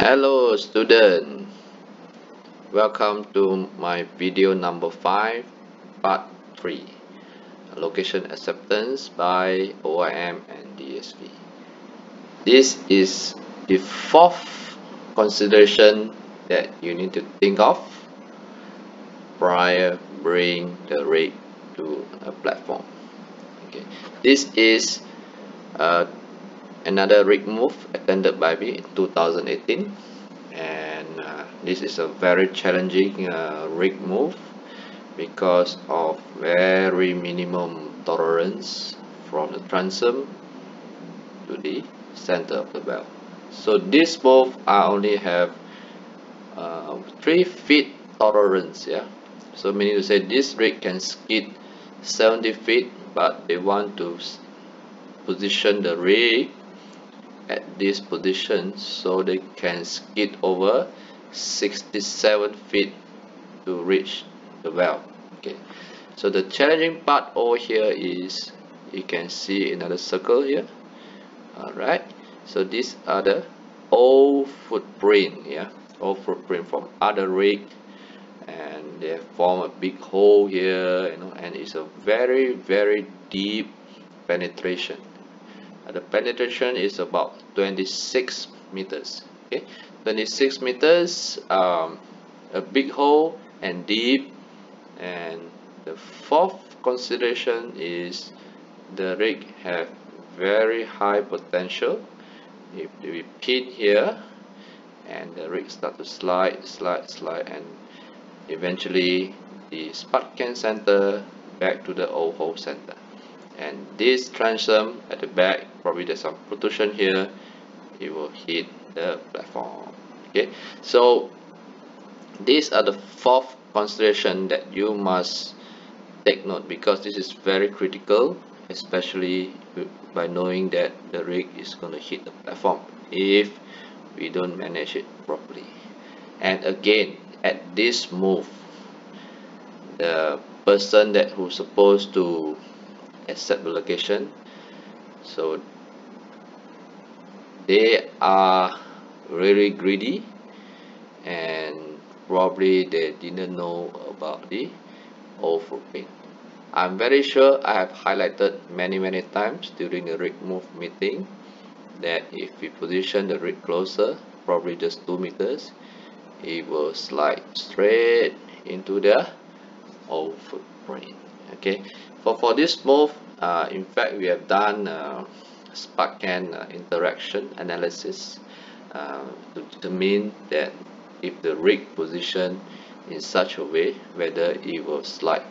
Hello student, welcome to my video number 5 part 3, location acceptance by OIM and DSV. This is the fourth consideration that you need to think of prior bringing the rig to a platform. Okay, this is another rig move attended by me in 2018, and this is a very challenging rig move because of very minimum tolerance from the transom to the center of the valve. So this move I only have 3 feet tolerance, yeah. So meaning to say this rig can skid 70 feet, but they want to position the rig at this position so they can skid over 67 feet to reach the valve. Okay, so the challenging part over here is you can see another circle here. Alright, so these are the old footprint, yeah, old footprint from other rig, and they form a big hole here, you know, and it's a very deep penetration. The penetration is about 26 meters. Okay, 26 meters, a big hole and deep. And the fourth consideration is the rig have very high potential. If we pin here and the rig start to slide, and eventually the spark can center back to the old hole center. And this transom at the back, probably there's some protrusion here, it will hit the platform. Okay, so these are the fourth consideration that you must take note, because this is very critical, especially by knowing that the rig is going to hit the platform if we don't manage it properly. And again, at this move, the person that who's supposed to accept the location, so they are really greedy, and probably they didn't know about the old footprint. I'm very sure I have highlighted many times during the rig move meeting that if we position the rig closer, probably just 2 meters, it will slide straight into the old footprint. Okay, for this move, in fact we have done spark can interaction analysis to determine that if the rig position in such a way whether it will slide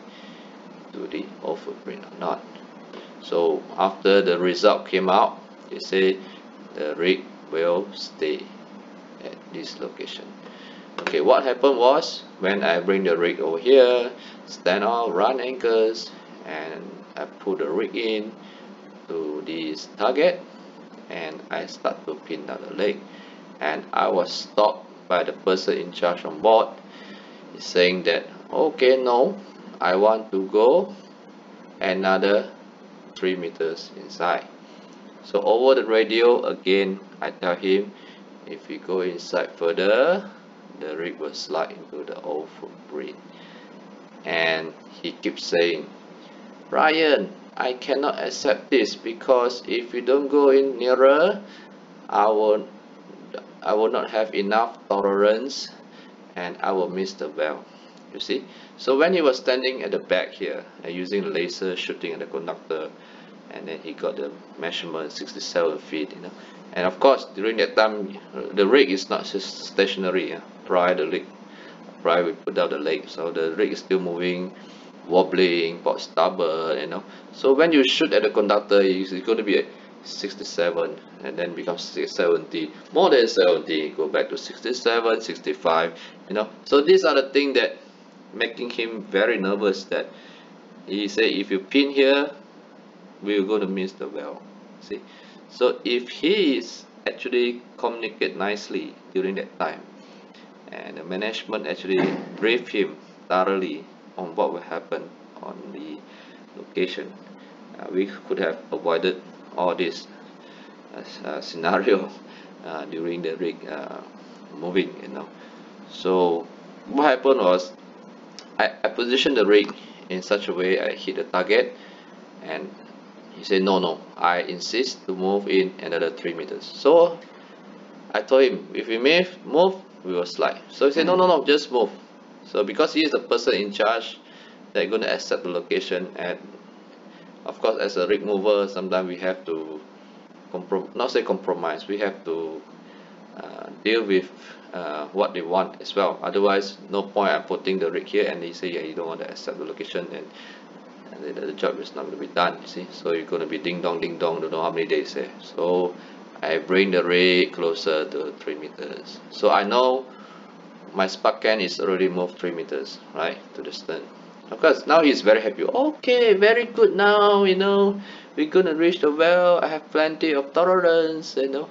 to the old footprint or not. So after the result came out, they say the rig will stay at this location. Okay, what happened was, when I bring the rig over here, stand out, run anchors, and I put the rig in to this target, and I start to pin down the leg, and I was stopped by the person in charge on board. He's saying that, okay, no, I want to go another 3 meters inside. So over the radio again, I tell him, if we go inside further, the rig will slide into the old footprint. And he keeps saying, Ryan, I cannot accept this, because if you don't go in nearer, I will not have enough tolerance and I will miss the valve. You see, so when he was standing at the back here and using the laser shooting at the conductor, and then he got the measurement 67 feet, you know, and of course during that time the rig is not stationary. Prior we put down the leg, so the rig is still moving, wobbling, port stubborn, you know. So when you shoot at the conductor, it's going to be a 67, and then becomes 70, more than 70, go back to 67, 65, you know. So these are the things that making him very nervous, that he say if you pin here, we're going to miss the valve. See, so if he is actually communicate nicely during that time, and the management actually brief him thoroughly on what will happen on the location, we could have avoided all this scenario during the rig moving, you know. So what happened was I positioned the rig in such a way I hit the target, and he said no, I insist to move in another 3 meters. So I told him if we move we will slide. So he said no, just move. So because he is the person in charge, they're going to accept the location. And of course, as a rig mover, sometimes we have to not say compromise, we have to deal with what they want as well. Otherwise, no point I'm putting the rig here and they say, yeah, you don't want to accept the location, and the job is not going to be done, you see. So you're going to be ding dong, don't know how many days there. So I bring the rig closer to 3 meters. So I know my spark can is already moved 3 meters, right, to the stern. Of course, now he's very happy. Okay, very good now, you know, we're gonna reach the well. I have plenty of tolerance, you know.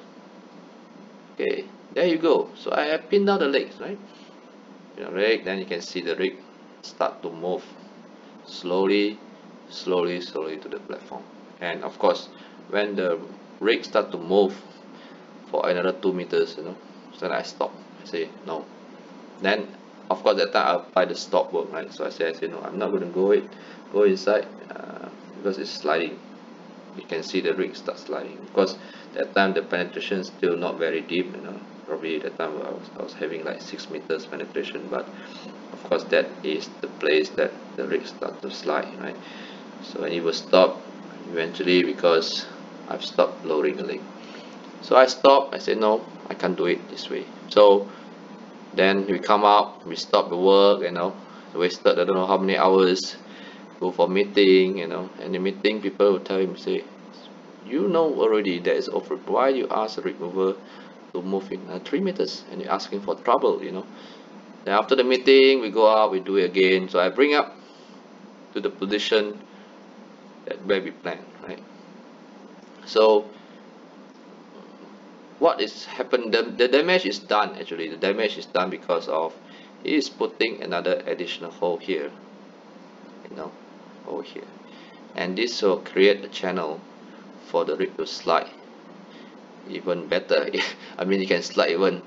Okay, there you go. So I have pinned down the legs, right? You know, rig, then you can see the rig start to move slowly to the platform. And of course, when the rig start to move for another 2 meters, you know, so then I stop. I say no. Then of course that time I apply the stop work, right? So I say no, I'm not going to go inside because it's sliding. You can see the rig start sliding because that time the penetration is still not very deep, you know. Probably that time I was having like 6 meters penetration, but of course that is the place that the rig start to slide, right? So it will stop eventually because I've stopped lowering the leg. So I stopped. I said no, I can't do it this way. So then we come out, we stop the work, you know, wasted I don't know how many hours, go for meeting, you know, and the meeting people will tell him, say, you know already that is over, why you ask the rig mover to move in 3 meters and you're asking for trouble, you know. Then after the meeting we go out, we do it again. So I bring up to the position that where we planned, right? So what is happened, the damage is done. Actually the damage is done because of he is putting another additional hole here, you know, over here, and this will create a channel for the rig to slide even better. I mean, you can slide even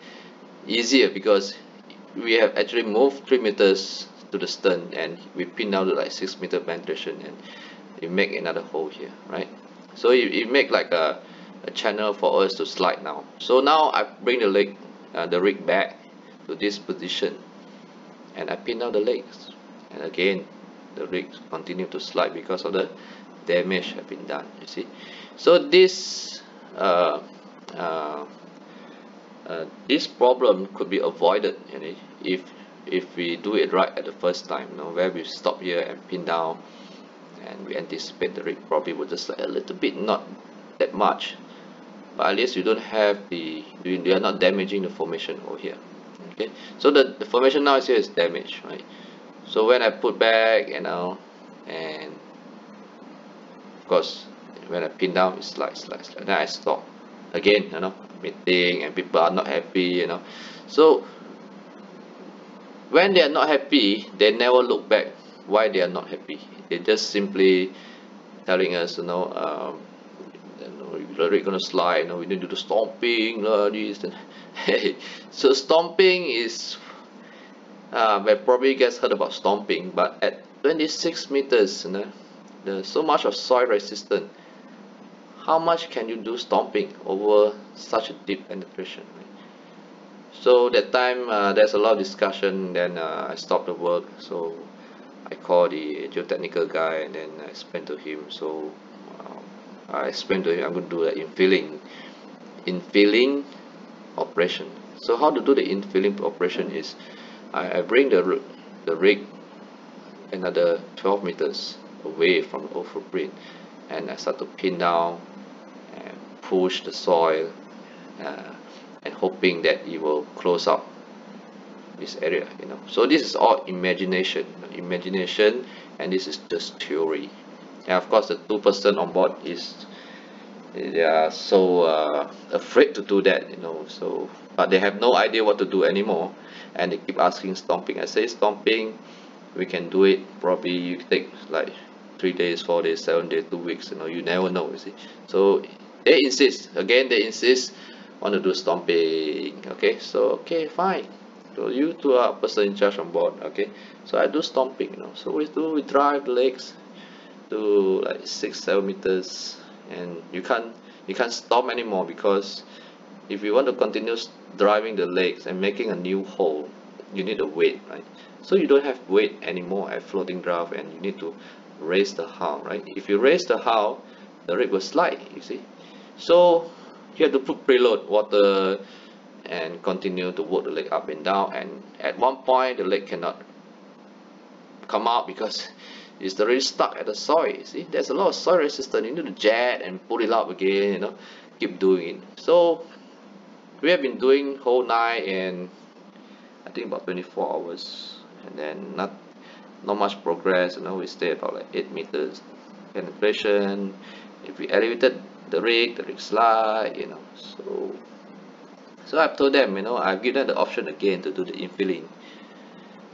easier because we have actually moved 3 meters to the stern and we pin down to like 6 meter penetration, and we make another hole here, right? So you make like a channel for us to slide now. So now I bring the rig back to this position and I pin down the legs, and again the rig continue to slide because of the damage have been done, you see. So this this problem could be avoided, you know, if we do it right at the first time, you know, where we stop here and pin down and we anticipate the rig probably will just slide a little bit, not that much, but at least you don't have you are not damaging the formation over here. Okay, so the formation now is here is damaged, right? So when I put back, you know, and of course when I pin down it slides, then I stop again, you know, meeting and people are not happy, you know. So when they are not happy, they never look back why they are not happy. They just simply telling us, you know, the rig gonna slide, you know, we need to do the stomping, this and so stomping is we probably guys heard about stomping, but at 26 meters, you know, there's so much of soil resistant. How much can you do stomping over such a deep penetration, right? So that time there's a lot of discussion. Then I stopped the work, so I called the geotechnical guy and then I explained to him. So I explained to him I'm going to do the infilling operation. So how to do the infilling operation is I bring the rig another 12 meters away from the old footprint, and I start to pin down and push the soil and hoping that it will close up this area, you know. So this is all imagination, and this is just theory. And of course the 2% on board they are so afraid to do that, you know. So but they have no idea what to do anymore, and they keep asking stomping. I say stomping, we can do it, probably you take like 3 days, 4 days, 7 days, 2 weeks, you know, you never know, you see. So they insist want to do stomping. Okay, so okay, fine. So you two are person in charge on board. Okay, so I do stomping, you know. So we drive the legs to like 6-7 meters, and you can't stop anymore, because if you want to continue driving the legs and making a new hole, you need a weight, right? So you don't have weight anymore at floating draft, and you need to raise the hull, right? If you raise the hull, the rig will slide, you see. So you have to put preload water and continue to work the leg up and down, and at one point the leg cannot come out because it's already stuck at the soil. You see, there's a lot of soil resistance. You need to jet and pull it up again, you know, keep doing it. So we have been doing whole night, and I think about 24 hours, and then not much progress, you know. We stay about like 8 meters penetration. If we elevated the rig slide, you know. So I've told them, you know, I've given them the option again to do the infilling.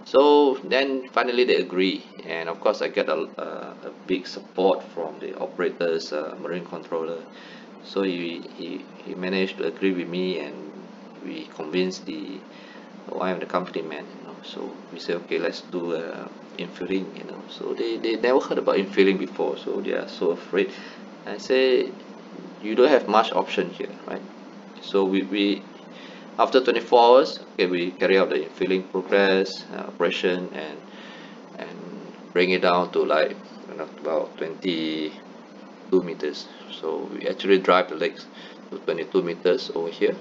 So then finally they agree, and of course I get a big support from the operator's marine controller. So he managed to agree with me, and we convinced the OIM, the company man, you know. So we say, okay, let's do infilling, you know. So they never heard about infilling before, so they are so afraid. I say, you don't have much option here, right? So we after 24 hours, okay, we carry out the infilling progress operation, and bring it down to like, you know, about 22 meters. So we actually drive the legs to 22 meters over here.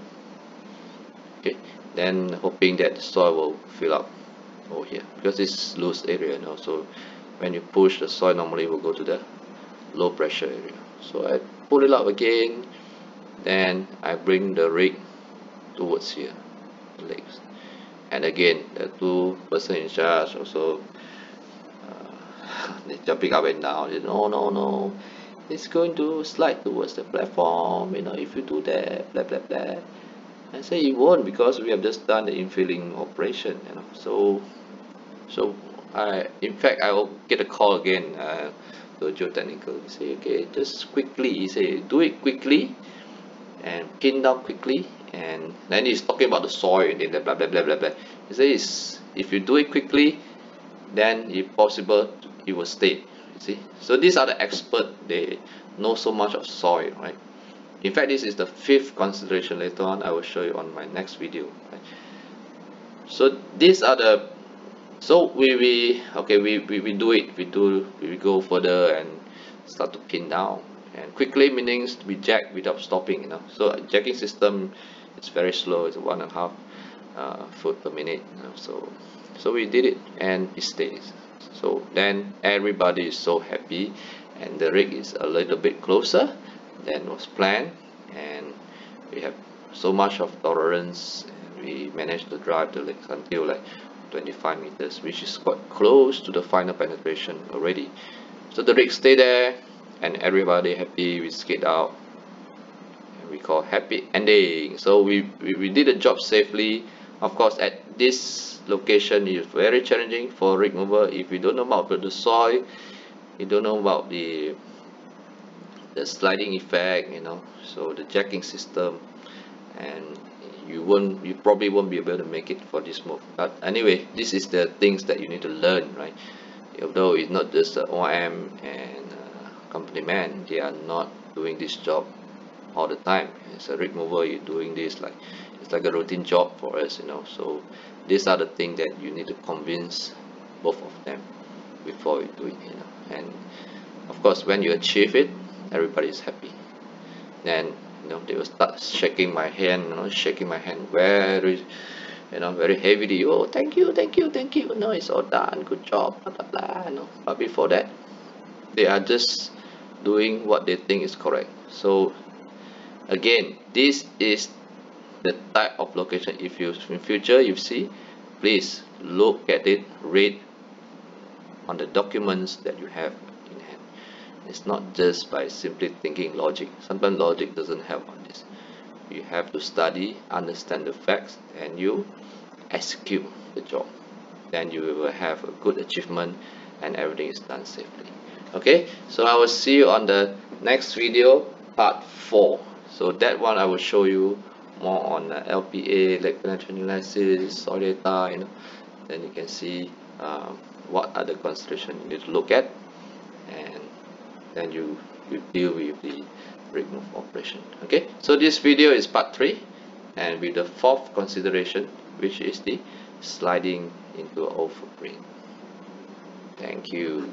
Okay, then hoping that the soil will fill up over here, because it's loose area, you know. So when you push, the soil normally will go to the low pressure area. So I pull it up again, then I bring the rig towards here, the legs, and again the two person in charge also they jumping up and down. They, no, it's going to slide towards the platform, you know, if you do that, blah blah blah. I say it won't, because we have just done the infilling operation, you know. So in fact I will get a call again to geotechnical. He say, okay, just quickly, he say, do it quickly and pin down quickly. And then he's talking about the soil, and then blah blah blah blah blah. He says, if you do it quickly, then if possible it will stay, you see. So these are the expert, they know so much of soil, right? In fact, this is the 5th consideration. Later on I will show you on my next video, right? So these are the, so we do it, we go further and start to pin down, and quickly means we jack without stopping, you know. So a jacking system, it's very slow, it's 1.5 foot per minute, you know. So we did it, and it stays. So then everybody is so happy, and the rig is a little bit closer than was planned, and we have so much of tolerance, and we managed to drive the legs until like 25 meters, which is quite close to the final penetration already. So the rig stay there, and everybody happy. We skate out, and we call happy ending. So we did the job safely. Of course, at this location is very challenging for rig mover. If you don't know about the soil, you don't know about the sliding effect, you know, so the jacking system, and you probably won't be able to make it for this move. But anyway, this is the things that you need to learn, right? Although it's not just the OIM and company man, they are not doing this job all the time. As a rig mover, you're doing this like, it's like a routine job for us, you know. So these are the things that you need to convince both of them before you do it, you know. And of course, when you achieve it, everybody is happy. Then, you know, they will start shaking my hand, you know, shaking my hand very, you know, very heavily. Oh, thank you, no, it's all done, good job, blah blah blah, you know. But before that, they are just doing what they think is correct. So again, this is the type of location. If you in future you see, please look at it, read on the documents that you have in hand. It's not just by simply thinking logic. Sometimes logic doesn't help on this. You have to study, understand the facts, and you execute the job. Then you will have a good achievement, and everything is done safely. Okay, so I will see you on the next video, part 4. So that one I will show you more on LPA, leg penetration analysis, soil data, then you can see what are the considerations you need to look at, and then you deal with the brake move operation. Okay, so this video is part 3, and with the 4th consideration, which is the sliding into a footprint. Thank you.